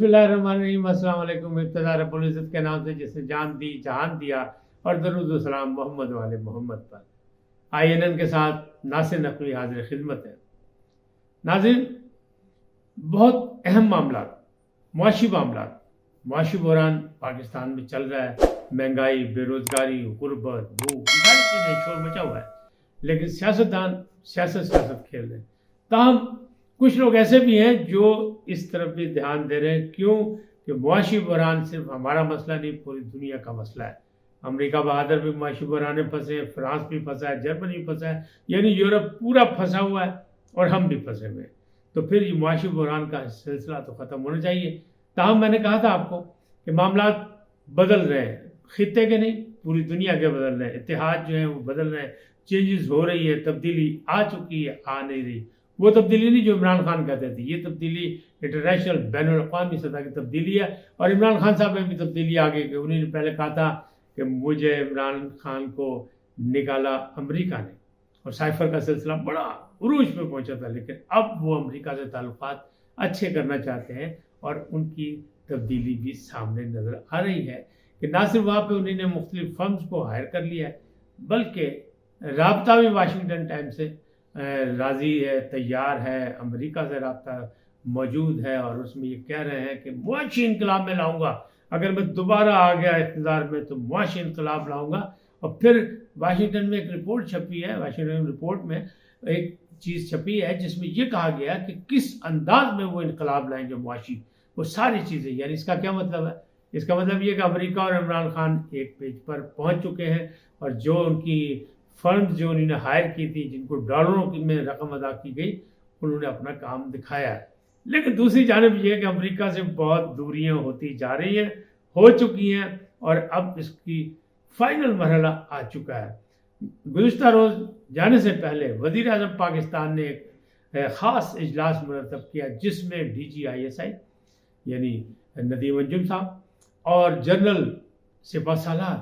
बिस्मिल्लाहिर्रहमानिर्रहीम। अस्सलाम वालेकुम। इब्तिदा रब्बुल इज़्ज़त के नाम से जिसने जान दी जहान दिया, और दरूद व सलाम मोहम्मद वाले मोहम्मद पर। INN के साथ नासिर नकवी हाजिर खिदमत है। नाज़रीन, बहुत अहम मामला, मुआशी बहरान पाकिस्तान में चल रहा है। महंगाई, बेरोजगारी, गुर्बत, भूख, सारी चीज़ें, शोर मचा हुआ है। लेकिन सियासतदान सियासत खेल रहे हैं। ताहम कुछ लोग ऐसे भी हैं जो इस तरफ भी ध्यान दे रहे हैं। क्यों? कि मुआशी बहरान सिर्फ हमारा मसला नहीं, पूरी दुनिया का मसला है। अमेरिका बहादुर भी मुआशी बहरान में फंसे, फ्रांस भी फंसा है, जर्मनी भी फंसा है, यानी यूरोप पूरा फंसा हुआ है और हम भी फंसे हुए हैं। तो फिर ये मुआशी बहरान का सिलसिला तो ख़त्म होना चाहिए। ताहम मैंने कहा था आपको कि मामला बदल रहे हैं, खित्ते के नहीं, पूरी दुनिया के बदल रहे हैं। इत्तेहाद जो है वो बदल रहे हैं, चेंजेस हो रही है, तब्दीली आ चुकी है, आ नहीं रही। वो तब्दीली नहीं जो इमरान खान कहते थे, ये तब्दीली इंटरनेशनल बैनुल-अक़वामी सतह की तब्दीली है। और इमरान खान साहब में भी तब्दीली आ गई कि उन्होंने पहले कहा था कि मुझे इमरान खान को निकाला अमेरिका ने, और साइफर का सिलसिला बड़ा उरूज पे पहुंचा था। लेकिन अब वो अमेरिका से ताल्लुकात अच्छे करना चाहते हैं और उनकी तब्दीली भी सामने नज़र आ रही है कि ना सिर्फ वहाँ पर उन्होंने मुख्तलिफ फर्म्स को हायर कर लिया है, बल्कि राब्ता भी वाशिंगटन टाइम्स से राज़ी है, तैयार है, अमेरिका से राब्ता मौजूद है। और उसमें ये कह रहे हैं कि मुआशी इनकलाब में लाऊंगा, अगर मैं दोबारा आ गया इक़्तिदार में तो मुआशी इनकलाब लाऊंगा। और फिर वाशिंगटन में एक रिपोर्ट छपी है, वाशिंगटन रिपोर्ट में एक चीज़ छपी है जिसमें ये कहा गया कि किस अंदाज में वो इनकलाब लाएंगे मुआशी, वो सारी चीज़ें। यानी इसका क्या मतलब है? इसका मतलब ये कि अमेरिका और इमरान खान एक पेज पर पहुँच चुके हैं, और जो उनकी फर्म जो उन्होंने हायर की थी, जिनको डॉलरों में रकम अदा की गई, उन्होंने अपना काम दिखाया है। लेकिन दूसरी जानिब ये कि अमेरिका से बहुत दूरियां होती जा रही हैं, हो चुकी हैं, और अब इसकी फाइनल मरहला आ चुका है। गुज़िश्ता रोज़ जाने से पहले वज़ीर आज़म पाकिस्तान ने एक ख़ास इजलास मुरतब किया, जिसमें DGISI यानी नदीम अंजुम साहब और जनरल सिपह सालार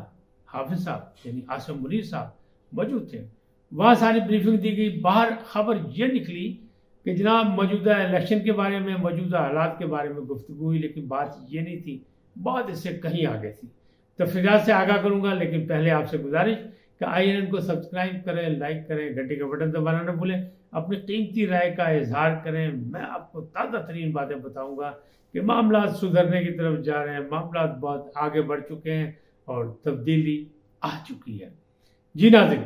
हाफिज़ साहब यानी आसिम मुनीर साहब मौजूद थे। वहाँ सारी ब्रीफिंग दी गई। बाहर खबर ये निकली कि जनाब मौजूदा इलेक्शन के बारे में, मौजूदा हालात के बारे में गुफ्तगू हुई, लेकिन बात ये नहीं थी, बात इससे कहीं आगे थी। तफसीलात से आगाह करूँगा, लेकिन पहले आपसे गुजारिश कि INN को सब्सक्राइब करें, लाइक करें, घंटे का बटन दबाना न भूलें, अपनी कीमती राय का इजहार करें। मैं आपको ताज़ा तरीन बातें बताऊँगा कि मामला सुधरने की तरफ जा रहे हैं, मामला बहुत आगे बढ़ चुके हैं और तब्दीली आ चुकी है। जी नाज़रीन,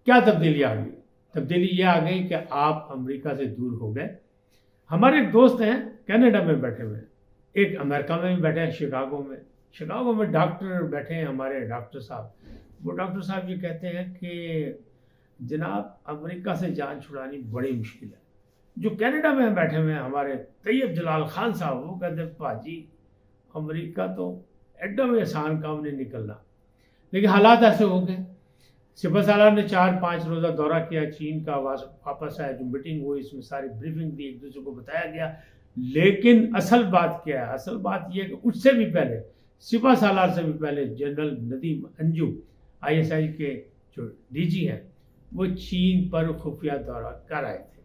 क्या तब्दीली आ गई? तब्दीली ये आ गई कि आप अमेरिका से दूर हो गए। हमारे एक दोस्त हैं कनाडा में बैठे हुए हैं, एक अमेरिका में भी बैठे हैं, शिकागो में डॉक्टर बैठे हैं, हमारे डॉक्टर साहब। वो डॉक्टर साहब ये कहते हैं कि जनाब अमेरिका से जान छुड़ानी बड़ी मुश्किल है। जो कनाडा में बैठे हुए हैं हमारे तैयब जलाल खान साहब, वो कहते हैं भाजी अमेरिका तो एकदम आसान काम नहीं निकलना। लेकिन हालात ऐसे हो गए। सिपह सालार ने 4-5 रोज़ा दौरा किया चीन का, वापस आया, जो मीटिंग हुई इसमें सारी ब्रीफिंग दी, एक दूसरे को बताया गया। लेकिन असल बात क्या है? असल बात यह है कि उससे भी पहले, सिपह सालार से भी पहले, जनरल नदीम अंजुम ISI के जो DG हैं, वो चीन पर खुफिया दौरा कर आए थे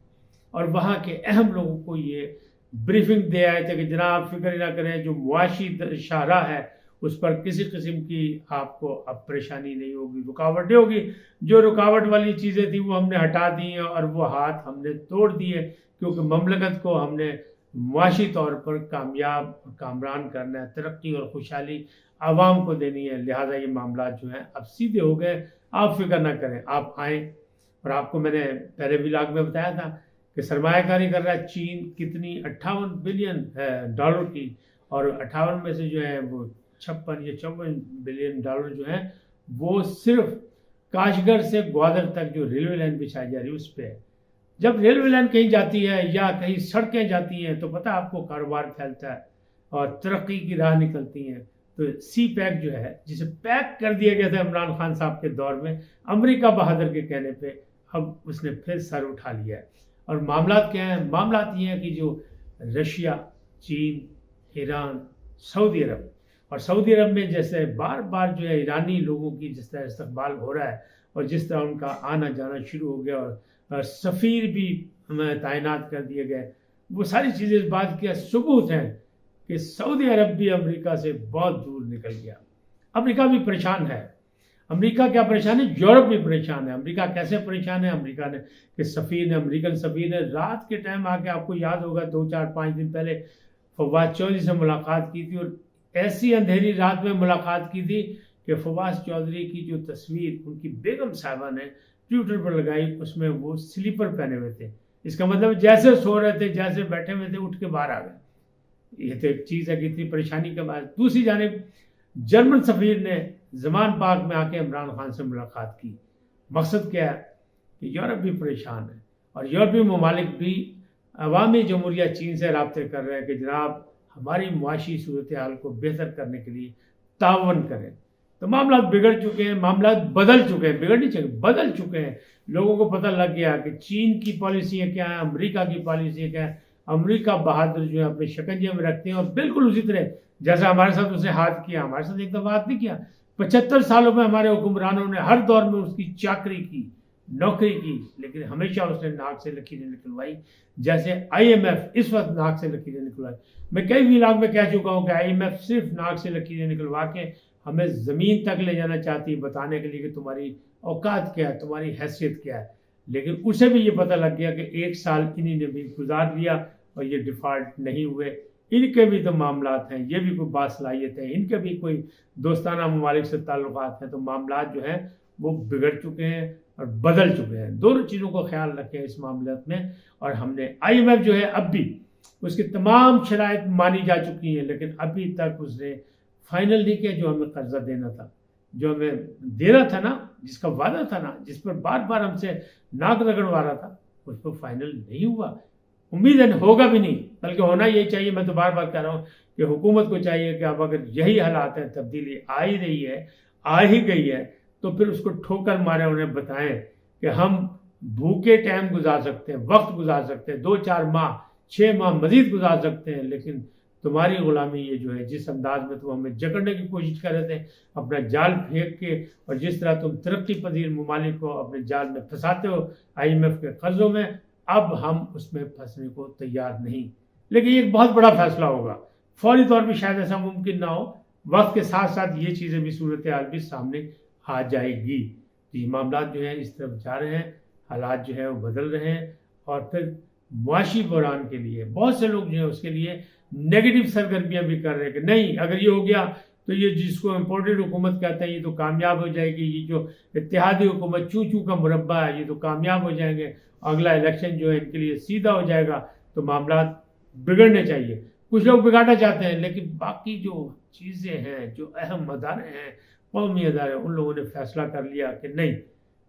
और वहाँ के अहम लोगों को ये ब्रीफिंग दे आए थे कि जनाब फिक्र ना करें, जो मुआशी शाहराह है उस पर किसी किस्म की आपको अब परेशानी नहीं होगी, रुकावट नहीं होगी। जो रुकावट वाली चीज़ें थी वो हमने हटा दी हैं और वो हाथ हमने तोड़ दिए, क्योंकि ममलकत को हमने मुआशी तौर पर कामयाब कामरान करना है, तरक्की और खुशहाली आवाम को देनी है। लिहाजा ये मामला जो हैं अब सीधे हो गए। आप फिक्र ना करें, आप आएँ। और आपको मैंने पहले व्लॉग में बताया था कि सरमायाकारी कर रहा है चीन, कितनी 58 बिलियन डॉलर की, और 58 में से जो है वो 56 या 54 बिलियन डॉलर जो है वो सिर्फ काशगढ़ से ग्वादर तक जो रेलवे लाइन बिछाई जा रही है उस पर है। जब रेलवे लाइन कहीं जाती है या कहीं सड़कें जाती हैं तो पता आपको कारोबार फैलता है और तरक्की की राह निकलती हैं। तो CPEC जो है, जिसे पैक कर दिया गया था इमरान खान साहब के दौर में, अमेरिका बहादुर के कहने पे अब उसने फिर सर उठा लिया है। और मामलात क्या हैं? मामलात ये हैं कि जो रशिया, चीन, ईरान, सऊदी अरब, और सऊदी अरब में जैसे बार बार जो है ईरानी लोगों की जिस तरह इस्तकबाल हो रहा है और जिस तरह उनका आना जाना शुरू हो गया और सफ़ीर भी तैनात कर दिए गए, वो सारी चीज़ें इस बात के सबूत हैं کہ سعودی عرب بھی امریکہ سے بہت دور نکل گیا. امریکہ بھی پریشان ہے. امریکہ کیا پریشان ہے؟ یورپ بھی پریشان ہے. امریکہ کیسے پریشان ہے؟ امریکہ نے کہ سفیر نے، امریکن سفیر نے رات کے ٹائم آ کے، آپ کو یاد ہوگا 2-4-5 دن پہلے فواد چودھری سے ملاقات کی تھی، اور ایسی اندھیری رات میں ملاقات کی تھی کہ فواد چودھری کی جو تصویر ان کی بیگم صاحبہ نے ٹویٹر پر لگائی، اس میں وہ سلیپر پہنے ہوئے تھے. اس کا مطلب جیسے سو رہے تھے، جیسے بیٹھے ہوئے تھے، اٹھ کے باہر آ گئے. یہ تو ایک چیز ہے کہ اتنی پریشانی کے بعد. دوسری جانب جرمن سفیر نے زمان پاک میں آ کے عمران خان سے ملاقات کی. مقصد کیا ہے کہ یورپ بھی پریشان ہے، اور یورپی ممالک بھی عوامی جمہوریہ چین سے رابطے کر رہے ہیں کہ جناب ہماری معاشی صورتحال کو بہتر کرنے کے لیے تعاون کریں. تو معاملات بگڑ چکے ہیں، معاملات بدل چکے ہیں، بگڑ نہیں چاہیے، بدل چکے ہیں. لوگوں کو پتہ لگ گیا کہ چین کی پالیسیاں کیا ہیں، امریکہ کی پالیسیاں کیا ہیں. امریکہ بہادر جو ہے اپنے شکنجے میں رکھتے ہیں، اور بالکل اسی طرح جیسا ہمارے ساتھ اس نے ہاتھ کیا، ہمارے ساتھ ایک دفعہ ہاتھ نہیں کیا. 75 سالوں میں ہمارے حکمرانوں نے ہر دور میں اس کی چاکری کی، نوکری کی، لیکن ہمیشہ اس نے ناک سے لکیریں نکلوائی. جیسے IMF اس وقت ناک سے لکیریں نکلوائی. میں کئی ویلاگ میں کہہ چکا ہوں کہ IMF صرف ناک سے لکیریں نکلوا کے ہمیں زمین تک لے جانا چاہتی ہے، بتانے کے لیے کہ تمہاری اوقات کیا ہے، تمہاری حیثیت کیا ہے. لیکن اسے بھی یہ پتہ لگ گیا کہ 1 سال انہی نے بھی گزار لیا اور یہ ڈیفالٹ نہیں ہوئے. ان کے بھی تو معاملات ہیں، یہ بھی کوئی باصلاحیت ہے، ان کے بھی کوئی دوستانہ ممالک سے تعلقات ہیں. تو معاملات جو ہیں وہ بگڑ چکے ہیں اور بدل چکے ہیں. دونوں چیزوں کو خیال رکھیں اس معاملات میں. اور ہم نے IMF جو ہے اب بھی اس کی تمام شرائط مانی جا چکی ہیں، لیکن ابھی تک اس نے فائنل نہیں کیا. جو ہمیں قرضہ دینا تھا، جو ہمیں دینا تھا نا، جس کا وعدہ تھا نا، جس پر بار بار ہم سے ناک رگڑوا رہا تھا، اس پر فائنل نہیں ہوا. امید ہے ہوگا بھی نہیں، بلکہ ہونا یہی چاہیے. میں تو بار بار کہہ رہا ہوں کہ حکومت کو چاہیے کہ اب اگر یہی حالات ہیں، تبدیلی آ ہی رہی ہے، آ ہی گئی ہے، تو پھر اس کو ٹھوکر مارے انہیں بتائیں کہ ہم بھوکے ٹائم گزار سکتے ہیں، وقت گزار سکتے ہیں، 2-4 ماہ 6 ماہ مزید گزار سکتے ہیں، لیکن تمہاری غلامی یہ جو ہے، جس انداز میں تم ہمیں جکڑنے کی کوشش کر رہے تھے اپنا جال پھینک کے، اور جس طرح تم ترقی پذیر ممالک کو اپنے جال میں پھنساتے ہو IMF کے قرضوں میں، اب ہم اس میں پھنسنے کو تیار نہیں. لیکن یہ ایک بہت بڑا فیصلہ ہوگا. فوری طور پہ شاید ایسا ممکن نہ ہو، وقت کے ساتھ ساتھ یہ چیزیں بھی، صورتحال بھی سامنے آ جائے گی. یہ معاملات جو ہیں اس طرف جا رہے ہیں، حالات جو ہیں وہ بدل رہے ہیں. اور پھر معاشی بحران کے لیے بہت سے لوگ جو ہیں اس کے لیے نیگیٹو سرگرمیاں بھی کر رہے ہیں کہ نہیں، اگر یہ ہو گیا تو یہ جس کو امپورٹڈ حکومت کہتے ہیں یہ تو کامیاب ہو جائے گی. یہ جو اتحادی حکومت چوں چوں کا مربع ہے، یہ تو کامیاب ہو جائیں گے. اگلا الیکشن جو ہے ان کے لیے سیدھا ہو جائے گا. تو معاملات بگڑنے چاہیے. کچھ لوگ بگاڑنا چاہتے ہیں، لیکن باقی جو چیزیں ہیں، جو اہم ادارے ہیں، قومی ادارے، ان لوگوں نے فیصلہ کر لیا کہ نہیں،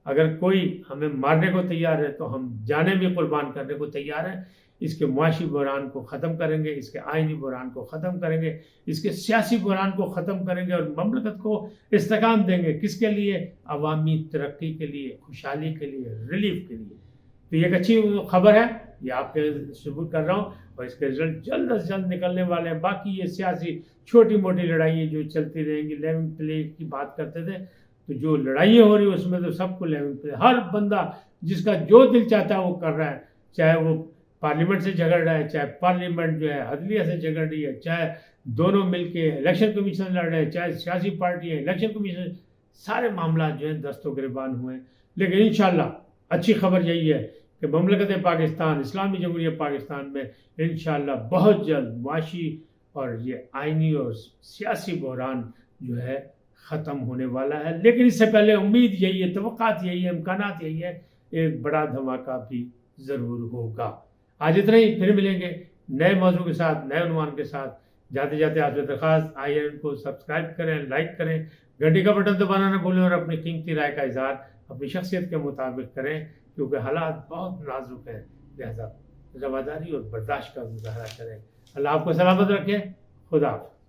اگر کوئی ہمیں مارنے کو تیار ہے تو ہم جانیں بھی قربان کرنے کو تیار ہیں. اس کے معاشی بحران کو ختم کریں گے، اس کے آئینی بحران کو ختم کریں گے، اس کے سیاسی بحران کو ختم کریں گے، اور مملکت کو استحکام دیں گے. کس کے لیے؟ عوامی ترقی کے لیے، خوشحالی کے لیے، ریلیف کے لیے. تو یہ ایک اچھی خبر ہے، یہ آپ کے ثبوت کر رہا ہوں، اور اس کے رزلٹ جلد از جلد نکلنے والے ہیں. باقی یہ سیاسی چھوٹی موٹی لڑائیاں جو چلتی رہیں گی، لیونگ پلے کی بات کرتے تھے، تو جو لڑائیاں ہو رہی ہیں اس میں تو سب کو لیونگ پلے، ہر بندہ جس کا جو دل چاہتا ہے وہ کر رہا ہے. چاہے وہ پارلیمنٹ سے جھگڑ رہا ہے، چاہے پارلیمنٹ جو ہے عدلیہ سے جھگڑ رہی ہے، چاہے دونوں مل کے الیکشن کمیشن لڑ رہے ہیں، چاہے سیاسی پارٹی ہے، الیکشن کمیشن، سارے معاملات جو ہیں دست و گریبان ہوئے ہیں. لیکن انشاءاللہ اچھی خبر یہی ہے کہ مملکت پاکستان، اسلامی جمہوریہ پاکستان میں انشاءاللہ بہت جلد معاشی اور یہ آئینی اور سیاسی بحران جو ہے ختم ہونے والا ہے. لیکن اس سے پہلے امید یہی ہے، توقعات یہی ہے، امکانات یہی ہے، ایک بڑا دھماکہ بھی ضرور ہوگا. آج اتنا ہی، پھر ملیں گے نئے موضوع کے ساتھ، نئے عنوان کے ساتھ. جاتے جاتے آپ سے درخواست، IAN کو سبسکرائب کریں، لائک کریں، گھنٹی کا بٹن دبانا نہ بھولیں، اور اپنی قیمتی رائے کا اظہار اپنی شخصیت کے مطابق کریں، کیونکہ حالات بہت نازک ہیں. لہذا رواداری اور برداشت کا مظاہرہ کریں. اللہ آپ کو سلامت رکھے. خدا حافظ.